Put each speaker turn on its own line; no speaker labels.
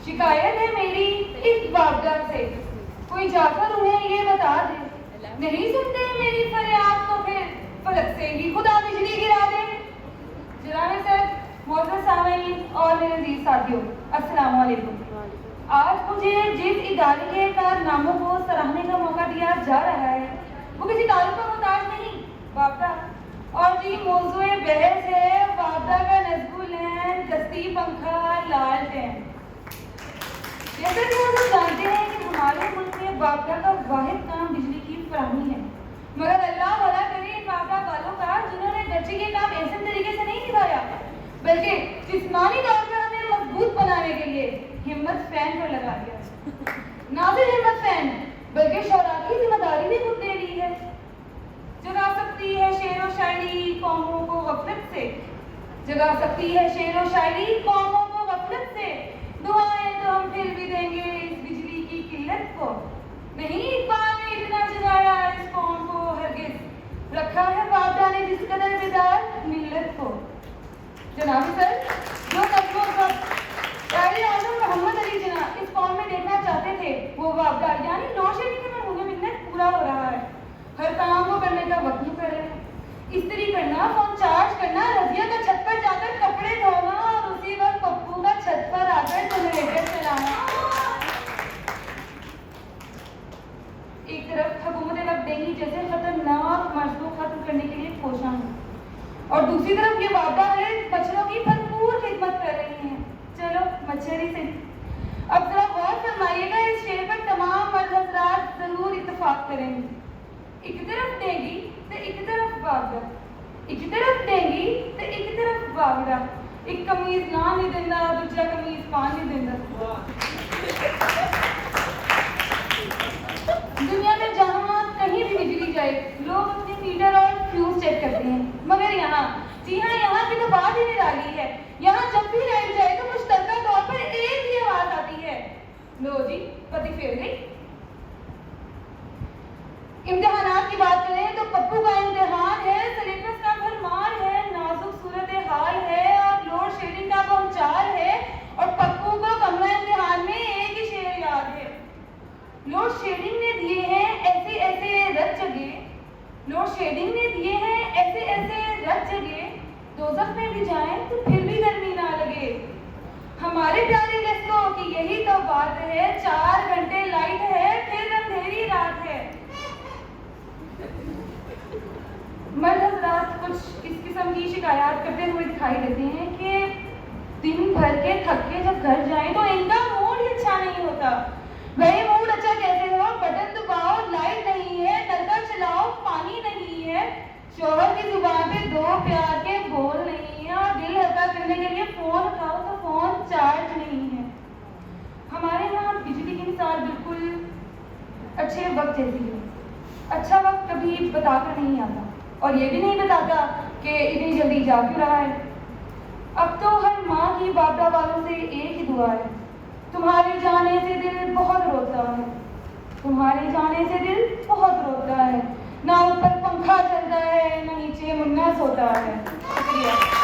शिकायत है मेरी इस वापदा से, कोई जाकर उन्हें ये बता दे। नहीं सुनते मेरी फरियाद तो फिर फलक से ही खुदा बिजली गिरा दे। जनाब सर, मोहतरम सामीन और मेरे अजीज साथियों, अस्सलाम वालेकुम। आज मुझे जिस इदारे के कारनामों को सराहने का मौका दिया जा रहा है वो किसी तारीफ का मोहताज नहीं, वापदा। और जी मौजूए बहस है वापदा का नज़्बुल है दस्ती पंखा लालटेन। जैसे कि हम सब जानते हैं कि हमारे मुल्क में वापदा का वाहिद काम बिजली की फराहमी है, मगर अल्लाह भला करे इन वापदा वालों का जिन्होंने बच्चे के काम ऐसे तरीके से नहीं निभाया, बल्कि जिस्मानी तौर पर हमें मजबूत बनाने के लिए हिम्मत फैन पर लगा दिया। ना सिर्फ हिम्मत फैन बल्कि शौरा की जिम्मेदारी भी खुद ले ली है। जगा सकती है शेर व शायरी कौमों को गफलत से, जगा सकती है शेर व शायरी कौमों को गफलत से। दुआएं तो हम फिर भी देंगे इस बिजली की किल्लत को। नहीं इकबाल ने इतना जगाया इस कौम को, हरगिज रखा है वापदा ने जिस कदर बेदार मिल्लत को। जनाब सर, जो तत्वों सब कायदे आज़म मोहम्मद अली जिन्ना इस कौम में देखना चाहते थे वो वापदा यानी नौशेरी के महबूब मिन्नत पूरा हो रहा है। हर काम को करने का वक्त नहीं कर रहे हैं। इस्त्री करना, फोन चार्ज करना, रजिया का छत पर जाकर कपड़े धोना और उसी वक्त पप्पू का छत पर आकर जनरेटर चलाना। एक तरफ हुकूमत लबदेही जैसे खतरनाक मर्ज को खत्म करने के लिए कोशिश है और दूसरी तरफ ये वापदा वाले मच्छरों की भरपूर खिदमत कर रही हैं। चलो मच्छर ही सही। अब जरा गौर फरमाइएगा, इस शेर पर तमाम मर्द हज़रात जरूर इत्तेफाक करेंगे। एक तरफ देगी तो एक तरफ वापदा, एक तरफ देगी तो एक तरफ वापदा। एक कमीज ना नहीं देंदा, दूसरा कमीज पान नहीं देंदा। दुनिया में जहाँ कहीं भी बिजली जाए लोग अपने मीटर और फ्यूज चेक करते हैं, मगर यहाँ, जी हाँ, यहाँ की तो बात ही निराली है। यहाँ जब भी लाइट जाए तो मुश्तरका तौर पर एक ही आवाज आती है, लो जी पति फेर गई। इम्तिहानात की बात करें तो पप्पू का इम्तिहान है, सिलेबस का भरमार है, नाजुक सूरत हाल है और लोड शेडिंग का भंचाल है और पप्पू को कमरा इम्तिहान में एक ही शेर याद है। लोड शेडिंग ने दिए हैं ऐसे ऐसे रत जगे, लोड शेडिंग ने दिए हैं ऐसे ऐसे रत जगे, दोज़ख में भी जाएं तो फिर भी गर्मी ना लगे। हमारे प्यारे गेस्टों की यही तो बात है, 4 घंटे लाइट है फिर अंधेरी रात है। मर्द हज़रात कुछ इस किस्म की शिकायत करते हुए दिखाई देते हैं कि दिन भर के थक के जब घर जाएं तो इनका मूड ही अच्छा नहीं होता। भाई मूड अच्छा कैसे हो, बटन दबाओ, लाइट नहीं है, नलका चलाओ, पानी नहीं है, शोहर की जुबान पे 2 प्यार के बोल नहीं है और दिल हल्का करने के लिए फोन उठाओ तो फोन चार्ज नहीं है। हमारे यहाँ बिजली की मिसाल बिल्कुल अच्छे वक्त जैसी है। अच्छा वक्त कभी बताकर नहीं आता और ये भी नहीं बताता कि इतनी जल्दी जा क्यों रहा है। अब तो हर माँ की वापदा वालों से एक ही दुआ है, तुम्हारे जाने से दिल बहुत रोता है, तुम्हारे जाने से दिल बहुत रोता है। ना ऊपर पंखा चलता है ना नीचे मुन्ना सोता है। शुक्रिया।